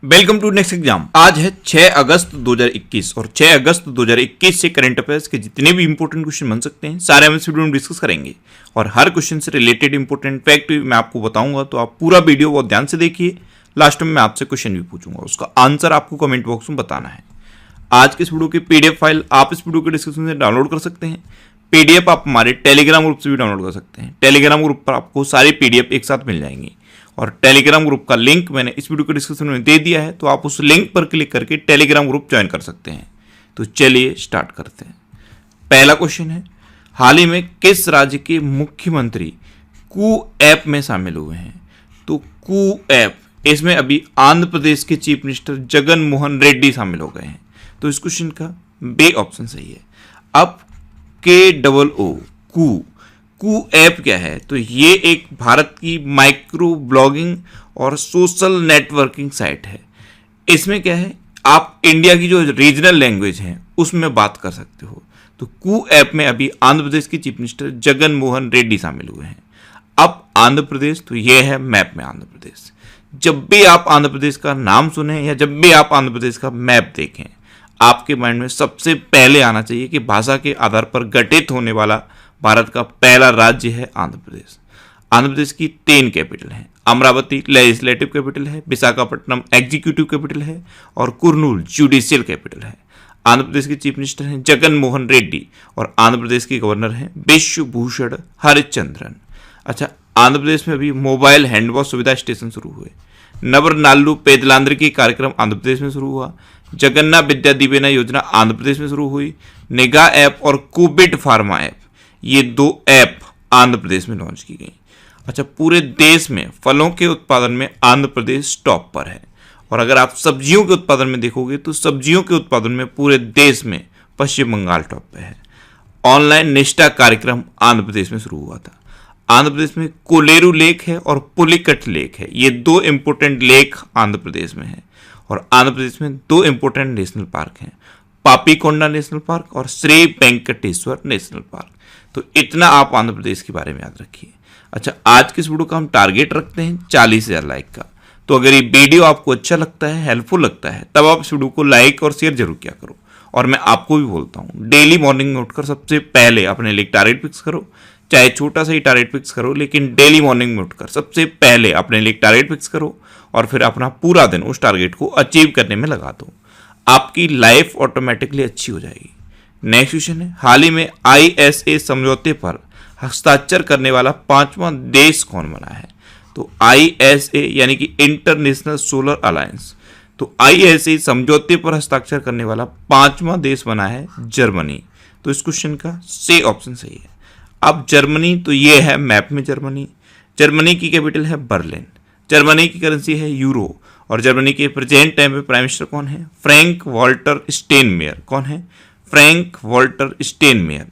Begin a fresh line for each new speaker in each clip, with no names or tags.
Welcome to next exam. आज है 6 अगस्त 2021 और 6 अगस्त 2021 से करंट अफेयर्स के जितने भी इंपॉर्टेंट क्वेश्चन बन सकते हैं सारे हम इस वीडियो में डिस्कस करेंगे और हर क्वेश्चन से रिलेटेड इंपॉर्टेंट फैक्ट मैं आपको बताऊंगा, तो आप पूरा वीडियो बहुत ध्यान से देखिए। लास्ट में मैं आपसे क्वेश्चन भी पूछूंगा, उसका आंसर आपको कमेंट बॉक्स में बताना है। आज के इस वीडियो की पीडीएफ फाइल आप इस वीडियो के डिस्क्रिप्शन से डाउनलोड कर सकते हैं। पीडीएफ आप हमारे टेलीग्राम ग्रुप से भी डाउनलोड कर सकते हैं। टेलीग्राम ग्रुप पर आपको सारी पीडीएफ एक साथ मिल जाएंगी और टेलीग्राम ग्रुप का लिंक मैंने इस वीडियो के डिस्क्रिप्शन में दे दिया है, तो आप उस लिंक पर क्लिक करके टेलीग्राम ग्रुप ज्वाइन कर सकते हैं। तो चलिए स्टार्ट करते हैं। पहला क्वेश्चन है, हाल ही में किस राज्य के मुख्यमंत्री कू ऐप में शामिल हुए हैं? तो कू ऐप, इसमें अभी आंध्र प्रदेश के चीफ मिनिस्टर जगन मोहन रेड्डी शामिल हो गए हैं। तो इस क्वेश्चन का बी ऑप्शन सही है। अब KOO कू ऐप क्या है? तो ये एक भारत की माइक्रो ब्लॉगिंग और सोशल नेटवर्किंग साइट है। इसमें क्या है, आप इंडिया की जो रीजनल लैंग्वेज है उसमें बात कर सकते हो। तो कू ऐप में अभी आंध्र प्रदेश के चीफ मिनिस्टर जगन मोहन रेड्डी शामिल हुए हैं। अब आंध्र प्रदेश, तो ये है मैप में आंध्र प्रदेश। जब भी आप आंध्र प्रदेश का नाम सुने या जब भी आप आंध्र प्रदेश का मैप देखें, आपके माइंड में सबसे पहले आना चाहिए कि भाषा के आधार पर गठित होने वाला भारत का पहला राज्य है आंध्र प्रदेश। आंध्र प्रदेश की 3 कैपिटल हैं। अमरावती लेजिस्लेटिव कैपिटल है, विशाखापट्टनम एग्जीक्यूटिव कैपिटल है और कुर्नूल जुडिशियल कैपिटल है। आंध्र प्रदेश के चीफ मिनिस्टर हैं जगन मोहन रेड्डी और आंध्र प्रदेश के गवर्नर हैं विश्वभूषण हरिचंद्रन। अच्छा, आंध्र प्रदेश में अभी मोबाइल हैंड वॉश सुविधा स्टेशन शुरू हुए। नवरनालू पेदलांद्रिकी कार्यक्रम आंध्र प्रदेश में शुरू हुआ। जगन्ना विद्या दिवेना योजना आंध्र प्रदेश में शुरू हुई। निगाह ऐप और कोविड फार्मा ऐप, ये 2 ऐप आंध्र प्रदेश में लॉन्च की गई। अच्छा, पूरे देश में फलों के उत्पादन में आंध्र प्रदेश टॉप पर है। और अगर आप सब्जियों के उत्पादन में देखोगे तो सब्जियों के उत्पादन में पूरे देश में पश्चिम बंगाल टॉप पे है। ऑनलाइन निष्ठा कार्यक्रम आंध्र प्रदेश में शुरू हुआ था। आंध्र प्रदेश में कोलेरू लेक है और पुलिकट लेक है, ये 2 इंपोर्टेंट लेक आंध्र प्रदेश में है। और आंध्र प्रदेश में 2 इंपोर्टेंट नेशनल पार्क हैं, पापीकोंडा नेशनल पार्क और श्री वेंकटेश्वर नेशनल पार्क। तो इतना आप आंध्र प्रदेश के बारे में याद रखिए। अच्छा, आज के इस वीडियो का हम टारगेट रखते हैं 40,000 लाइक का। तो अगर ये वीडियो आपको अच्छा लगता है, हेल्पफुल लगता है, तब आप इस वीडियो को लाइक और शेयर जरूर किया करो। और मैं आपको भी बोलता हूँ, डेली मॉर्निंग में उठकर सबसे पहले अपने लिए टारगेट फिक्स करो, चाहे छोटा सा ही टारगेट फिक्स करो, लेकिन डेली मॉर्निंग में उठकर सबसे पहले अपने लिए टारगेट फिक्स करो और फिर अपना पूरा दिन उस टारगेट को अचीव करने में लगा दो। आपकी लाइफ ऑटोमेटिकली अच्छी हो जाएगी। नेक्स्ट क्वेश्चन है, हाल ही में ISA समझौते पर हस्ताक्षर करने वाला 5वां देश कौन बना है? तो ISA यानी कि इंटरनेशनल सोलर अलायंस, तो ISA समझौते पर हस्ताक्षर करने वाला 5वां देश बना है जर्मनी। तो इस क्वेश्चन का सी ऑप्शन सही है। अब जर्मनी, तो ये है मैप में जर्मनी। जर्मनी की कैपिटल है बर्लिन। जर्मनी की करेंसी है यूरो और जर्मनी के प्रेजेंट टाइम में प्राइम मिनिस्टर कौन है? Frank Walter Steinmeier. कौन है? Frank Walter Steinmeier.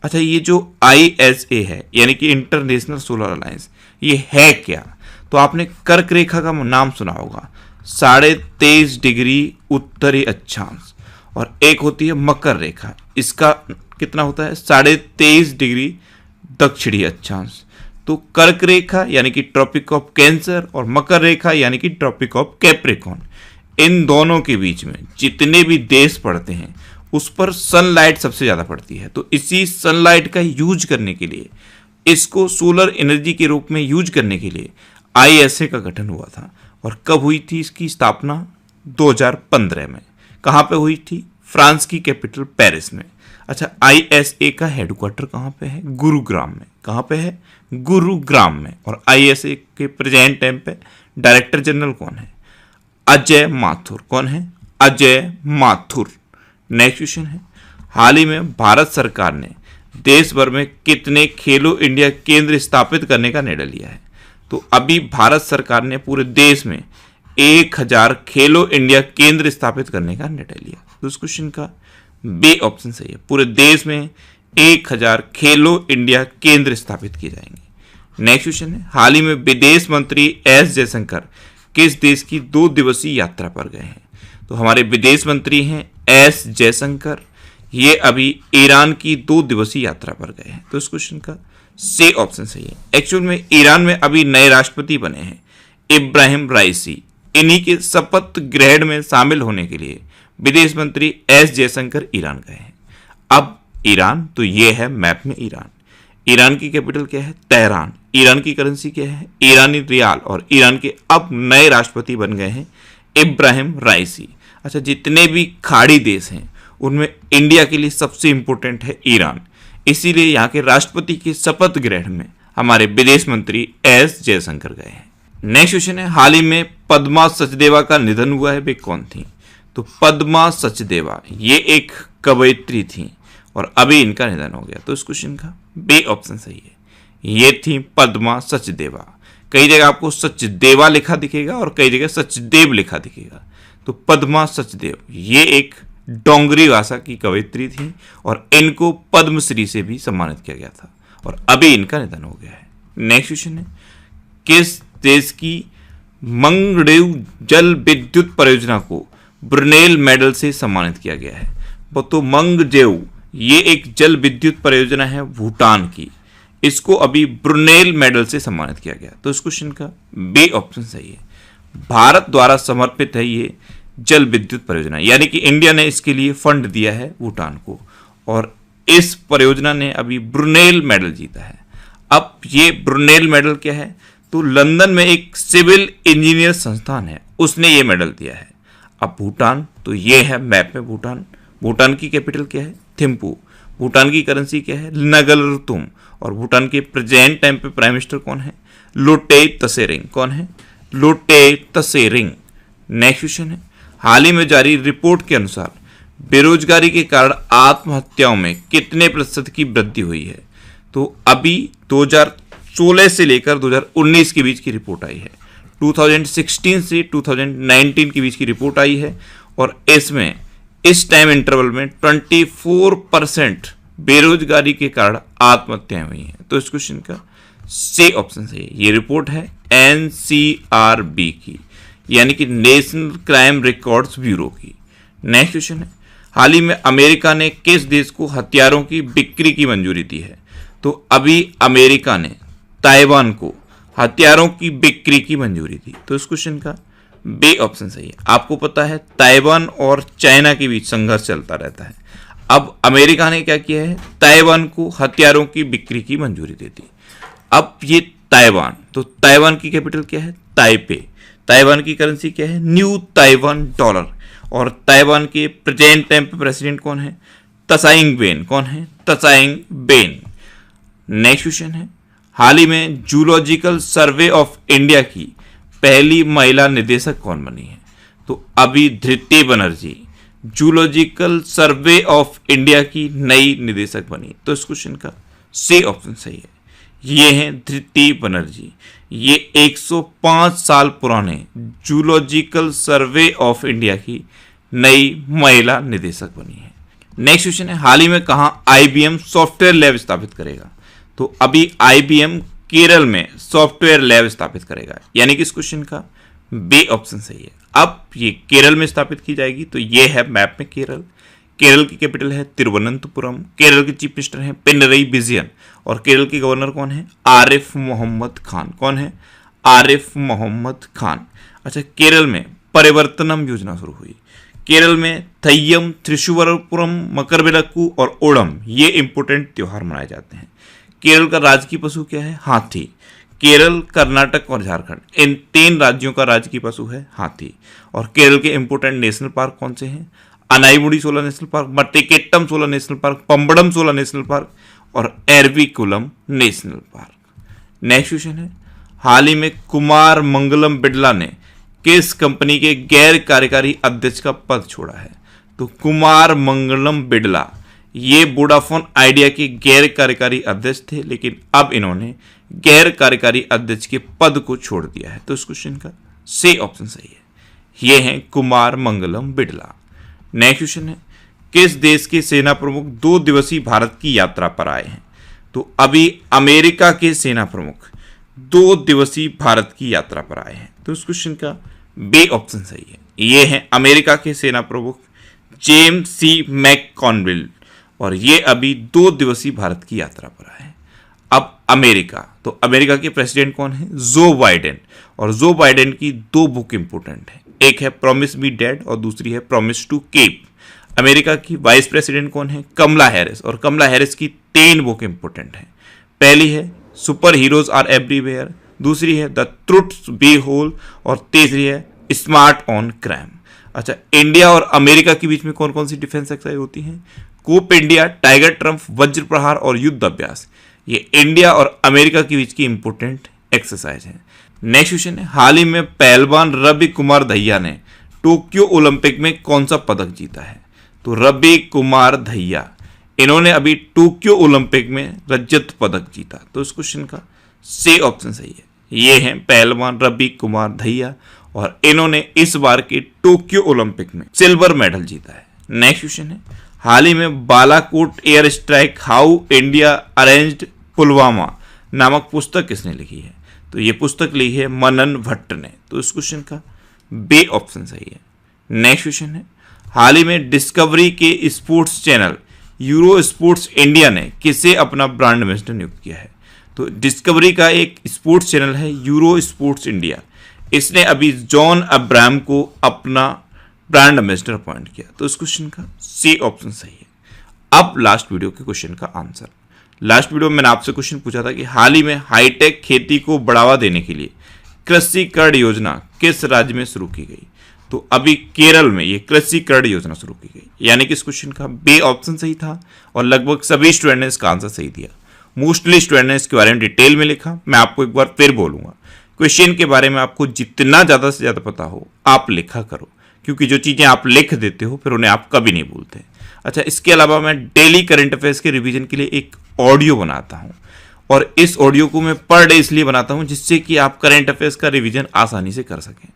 अच्छा, ये जो ISA है यानी कि इंटरनेशनल सोलर अलायंस, ये है क्या? तो आपने कर्क रेखा का नाम सुना होगा, 23.5 डिग्री उत्तरी अक्षांश, और एक होती है मकर रेखा, इसका कितना होता है? 23.5 डिग्री दक्षिणी अक्षांश। तो कर्क रेखा यानी कि ट्रॉपिक ऑफ कैंसर और मकर रेखा यानी कि ट्रॉपिक ऑफ कैप्रिकॉर्न, इन दोनों के बीच में जितने भी देश पड़ते हैं उस पर सनलाइट सबसे ज़्यादा पड़ती है। तो इसी सनलाइट का यूज करने के लिए, इसको सोलर एनर्जी के रूप में यूज करने के लिए ISA का गठन हुआ था। और कब हुई थी इसकी स्थापना? 2015 में। कहाँ पे हुई थी? फ्रांस की कैपिटल पेरिस में। अच्छा, ISA का हेडक्वार्टर कहाँ पे है? गुरुग्राम में। कहाँ पे है? गुरुग्राम में। और ISA के प्रेजेंट टाइम पे डायरेक्टर जनरल कौन है? अजय माथुर। कौन है? अजय माथुर। नेक्स्ट क्वेश्चन है, हाल ही में भारत सरकार ने देश भर में कितने खेलो इंडिया केंद्र स्थापित करने का निर्णय लिया है? तो अभी भारत सरकार ने पूरे देश में 1000 खेलो इंडिया केंद्र स्थापित करने का निर्णय लिया। तो इस क्वेश्चन का बी ऑप्शन सही है। पूरे देश में 1000 खेलो इंडिया केंद्र स्थापित किए जाएंगे। नेक्स्ट क्वेश्चन है, हाल ही में विदेश मंत्री S जयशंकर किस देश की 2 दिवसीय यात्रा पर गए हैं? तो हमारे विदेश मंत्री हैं S जयशंकर, ये अभी ईरान की 2 दिवसीय यात्रा पर गए हैं। तो इस क्वेश्चन का सी ऑप्शन सही है। एक्चुअल में ईरान में अभी नए राष्ट्रपति बने हैं, इब्राहिम राइसी। इन्हीं के शपथ ग्रहण में शामिल होने के लिए विदेश मंत्री एस जयशंकर ईरान गए हैं। अब ईरान, तो ये है मैप में ईरान। ईरान की कैपिटल क्या है? तेहरान। ईरान की करेंसी क्या है? ईरानी रियाल। और ईरान के अब नए राष्ट्रपति बन गए हैं इब्राहिम राइसी। अच्छा, जितने भी खाड़ी देश हैं उनमें इंडिया के लिए सबसे इंपॉर्टेंट है ईरान, इसीलिए यहाँ के राष्ट्रपति के शपथ ग्रहण में हमारे विदेश मंत्री एस जयशंकर गए हैं। नेक्स्ट क्वेश्चन है, हाल ही में पद्मा सचदेवा का निधन हुआ है, वे कौन थी? तो पद्मा सचदेवा ये एक कवयित्री थी और अभी इनका निधन हो गया, तो इस क्वेश्चन का बी ऑप्शन सही है। ये थी पद्मा सचदेवा। कई जगह आपको सचदेवा लिखा दिखेगा और कई जगह सचदेव लिखा दिखेगा। तो पद्मा सचदेव ये एक डोंगरी भाषा की कवयित्री थी और इनको पद्मश्री से भी सम्मानित किया गया था और अभी इनका निधन हो गया है। नेक्स्ट क्वेश्चन है, किस देश की मंगडेउ जल विद्युत परियोजना को ब्रुनेल मेडल से सम्मानित किया गया है? तो मंगडेउ ये एक जल विद्युत परियोजना है भूटान की, इसको अभी ब्रुनेल मेडल से सम्मानित किया गया, तो इस क्वेश्चन का बी ऑप्शन सही है। भारत द्वारा समर्पित है ये जल विद्युत परियोजना, यानी कि इंडिया ने इसके लिए फंड दिया है भूटान को और इस परियोजना ने अभी ब्रुनेल मेडल जीता है। अब ये ब्रुनेल मेडल क्या है? तो लंदन में एक सिविल इंजीनियर संस्थान है, उसने ये मेडल दिया है। अब भूटान, तो ये है मैप में भूटान। भूटान की कैपिटल क्या है? थिम्पू। भूटान की करेंसी क्या है? नगलरतुम। और भूटान के प्रेजेंट टाइम पे प्राइम मिनिस्टर कौन है? लोटे तसेरिंग। कौन है? लोटे तसेरिंग। नेक्स्ट क्वेश्चन है, हाल ही में जारी रिपोर्ट के अनुसार बेरोजगारी के कारण आत्महत्याओं में कितने प्रतिशत की वृद्धि हुई है? तो अभी 2016 से लेकर 2019 के बीच की रिपोर्ट आई है। 2016 से 2019 के बीच की रिपोर्ट आई है और इसमें इस टाइम इंटरवल में 24% बेरोजगारी के कारण आत्महत्याएं हुई हैं, तो इस क्वेश्चन का सी ऑप्शन सही है। ये रिपोर्ट है एनसीआरबी की, यानी कि नेशनल क्राइम रिकॉर्ड्स ब्यूरो की। नेक्स्ट क्वेश्चन है, हाल ही में अमेरिका ने किस देश को हथियारों की बिक्री की मंजूरी दी है? तो अभी अमेरिका ने ताइवान को हथियारों की बिक्री की मंजूरी दी, तो इस क्वेश्चन का बी ऑप्शन सही है। आपको पता है ताइवान और चाइना के बीच संघर्ष चलता रहता है। अब अमेरिका ने क्या किया है? ताइवान को हथियारों की बिक्री की मंजूरी दे दी। अब ये ताइवान, तो ताइवान की कैपिटल क्या है? ताइपे। ताइवान की करेंसी क्या है? New Taiwan dollar. और ताइवान के प्रेजेंट टाइम पे प्रेसिडेंट कौन है? तसाइंग बेन। कौन है? तसाइंग बेन। नेक्स्ट क्वेश्चन है, हाल ही में जूलॉजिकल सर्वे ऑफ इंडिया की पहली महिला निदेशक कौन बनी है? तो अभी Dhriti Banerjee zoological survey of India की नई निदेशक बनी, तो इस क्वेश्चन का सी ऑप्शन सही है। ये हैं धृति बनर्जी। ये 105 साल पुराने जूलॉजिकल सर्वे ऑफ इंडिया की नई महिला निदेशक बनी है। नेक्स्ट क्वेश्चन है, हाल ही में कहां आईबीएम सॉफ्टवेयर लैब स्थापित करेगा? तो अभी आईबीएम केरल में सॉफ्टवेयर लैब स्थापित करेगा, यानी कि इस क्वेश्चन का बी ऑप्शन सही है। अब ये केरल में स्थापित की जाएगी, तो ये है मैप में केरल। केरल की कैपिटल है तिरुवनंतपुरम। केरल के चीफ मिनिस्टर हैं पिनरई विजयन और केरल के गवर्नर कौन है? आरिफ मोहम्मद खान। कौन है? आरिफ मोहम्मद खान। अच्छा, केरल में परिवर्तनम योजना शुरू हुई। केरल में थय्यम, त्रिशुवरपुरम, मकरविलक्कू और ओणम ये इंपोर्टेंट त्योहार मनाए जाते हैं। केरल का राजकीय पशु क्या है? हाथी। केरल, कर्नाटक और झारखंड इन 3 राज्यों का राजकीय पशु है हाथी। और केरल के इंपोर्टेंट नेशनल पार्क कौन से हैं? Anamudi 16 national park, Mathikettan 16 national park, Pambadum 16 national park और Eravikulam national park. Next question है, हाल ही में कुमार मंगलम बिड़ला ने किस कंपनी के गैर कार्यकारी अध्यक्ष का पद छोड़ा है? तो कुमार मंगलम बिड़ला ये वोडाफोन आइडिया के गैर कार्यकारी अध्यक्ष थे, लेकिन अब इन्होंने गैर कार्यकारी अध्यक्ष के पद को छोड़ दिया है, तो इस क्वेश्चन का सी ऑप्शन सही है। ये हैं कुमार मंगलम बिड़ला। नेक्स्ट क्वेश्चन है, किस देश के सेना प्रमुख 2 दिवसीय भारत की यात्रा पर आए हैं? तो अभी अमेरिका के सेना प्रमुख 2 दिवसीय भारत की यात्रा पर आए हैं, तो इस क्वेश्चन का बी ऑप्शन सही है। ये हैं अमेरिका के सेना प्रमुख जेम्स सी मैककॉनविल और ये अभी 2 दिवसीय भारत की यात्रा पर आए हैं। अब अमेरिका। तो अमेरिका के प्रेसिडेंट कौन है? Joe Biden. और जो बाइडेन की 2 बुक इंपोर्टेंट है, एक है प्रॉमिस मी डैड और दूसरी है प्रॉमिस टू कीप। अमेरिका की वाइस प्रेसिडेंट कौन है? कमला हैरिस। और कमला हैरिस की 3 बुक इंपोर्टेंट है। पहली है सुपर हीरोज आर एवरीवेयर, दूसरी है द ट्रुथ बी होल और तीसरी है स्मार्ट ऑन क्राइम। अच्छा, इंडिया और अमेरिका के बीच में कौन कौन सी डिफेंस एक्सरसाइज होती हैं? कूप इंडिया, टाइगर ट्रम्प, वज्र प्रहार और युद्ध अभ्यास। ये इंडिया और अमेरिका के बीच की इंपोर्टेंट एक्सरसाइज है। नेक्स्ट क्वेश्चन है, हाल ही में पहलवान रवि कुमार दहिया ने टोक्यो ओलंपिक में कौन सा पदक जीता है? तो रवि कुमार दहिया, इन्होंने अभी टोक्यो ओलंपिक में रजत पदक जीता। तो इस क्वेश्चन का सी ऑप्शन सही है। ये हैं पहलवान रवि कुमार दहिया और इन्होंने इस बार के टोक्यो ओलंपिक में सिल्वर मेडल जीता है। नेक्स्ट क्वेश्चन है, हाल ही में Balakot air strike how India arranged Pulwama नामक पुस्तक किसने लिखी है? तो ये पुस्तक लिखी है मनन भट्ट ने। तो इस क्वेश्चन का बी ऑप्शन सही है। नेक्स्ट क्वेश्चन है, हाल ही में डिस्कवरी के sports channel euro sports India ने किसे अपना ब्रांड एम्बेसडर नियुक्त किया है? तो डिस्कवरी का एक स्पोर्ट्स चैनल है यूरो स्पोर्ट्स इंडिया, इसने अभी जॉन अब्राहम को अपना ब्रांड एम्बेसडर अपॉइंट किया। तो इस क्वेश्चन का सी ऑप्शन सही है। अब लास्ट वीडियो के क्वेश्चन का आंसर। लास्ट वीडियो में मैंने आपसे क्वेश्चन पूछा था कि हाल ही में हाईटेक खेती को बढ़ावा देने के लिए कृषि कार्ड योजना किस राज्य में शुरू की गई? तो अभी केरल में ये कृषि कार्ड योजना शुरू की गई। यानी कि इस क्वेश्चन का बी ऑप्शन सही था और लगभग सभी स्टूडेंट ने इसका आंसर सही दिया। मोस्टली स्टूडेंट ने इसके बारे में डिटेल में लिखा। मैं आपको एक बार फिर बोलूंगा, क्वेश्चन के बारे में आपको जितना ज़्यादा से ज़्यादा पता हो आप लिखा करो, क्योंकि जो चीज़ें आप लिख देते हो फिर उन्हें आप कभी नहीं भूलते। अच्छा, इसके अलावा मैं डेली करंट अफेयर्स के रिवीजन के लिए एक ऑडियो बनाता हूँ और इस ऑडियो को मैं पर डे इसलिए बनाता हूँ जिससे कि आप करंट अफेयर्स का रिवीजन आसानी से कर सकें।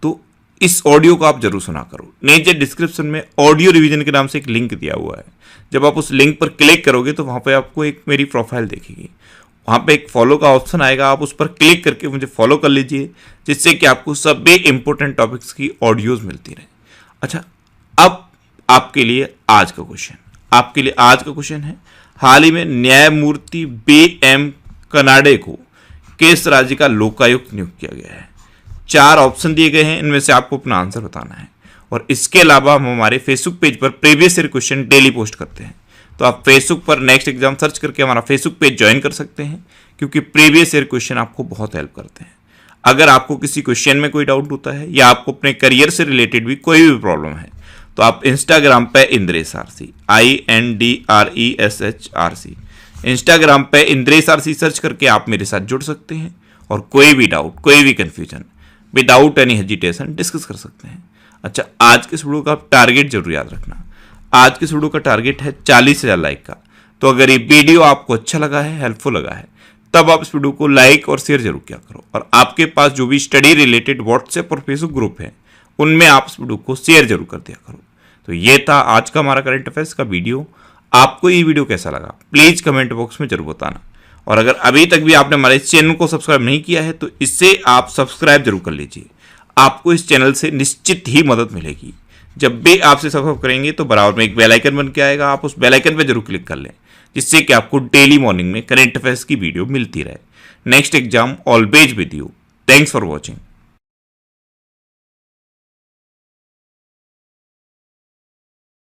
तो इस ऑडियो को आप जरूर सुना करो। नीचे डिस्क्रिप्शन में ऑडियो रिवीजन के नाम से एक लिंक दिया हुआ है। जब आप उस लिंक पर क्लिक करोगे तो वहाँ पे आपको एक मेरी प्रोफाइल दिखेगी, वहाँ पे एक फॉलो का ऑप्शन आएगा, आप उस पर क्लिक करके मुझे फॉलो कर लीजिए, जिससे कि आपको सभी इंपॉर्टेंट टॉपिक्स की ऑडियोज मिलती रहे। अच्छा, अब आपके लिए आज का क्वेश्चन है, हाल ही में न्यायमूर्ति B.M. कनाडे को किस राज्य का लोकायुक्त नियुक्त किया गया है? 4 ऑप्शन दिए गए हैं, इनमें से आपको अपना आंसर बताना है। और इसके अलावा हम हमारे फेसबुक पेज पर previous year question daily post करते हैं, तो आप फेसबुक पर नेक्स्ट एग्जाम सर्च करके हमारा फेसबुक पेज ज्वाइन कर सकते हैं, क्योंकि प्रीवियस ईयर क्वेश्चन आपको बहुत हेल्प करते हैं। अगर आपको किसी क्वेश्चन में कोई डाउट होता है या आपको अपने करियर से रिलेटेड भी कोई भी प्रॉब्लम है, तो आप इंस्टाग्राम पे इंद्रेश आरसी INDRESHRC इंस्टाग्राम पे इंद्रेश आरसी सर्च करके आप मेरे साथ जुड़ सकते हैं और कोई भी डाउट, कोई भी confusion without any hesitation discuss कर सकते हैं। अच्छा, आज के इस वीडियो का आप टारगेट जरूर याद रखना। आज के इस वीडियो का टारगेट है 40,000 लाइक का। तो अगर ये वीडियो आपको अच्छा लगा है, हेल्पफुल लगा है, तब आप इस वीडियो को लाइक और शेयर जरूर किया करो। और आपके पास जो भी स्टडी रिलेटेड व्हाट्सएप और फेसबुक ग्रुप है, उनमें आप इस वीडियो को शेयर जरूर कर दिया करो। तो ये था आज का हमारा करंट अफेयर्स का वीडियो। आपको ये वीडियो कैसा लगा प्लीज कमेंट बॉक्स में जरूर बताना। और अगर अभी तक भी आपने हमारे चैनल को सब्सक्राइब नहीं किया है तो इससे आप सब्सक्राइब जरूर कर लीजिए। आपको इस चैनल से निश्चित ही मदद मिलेगी। जब भी आपसे सब्सक्राइब करेंगे तो बराबर में एक बेल आइकन बन के आएगा, आप उस बेल आइकन पर जरूर क्लिक कर लें, जिससे कि आपको डेली मॉर्निंग में करंट अफेयर्स की वीडियो मिलती रहे। Next exam always with you. Thanks for watching.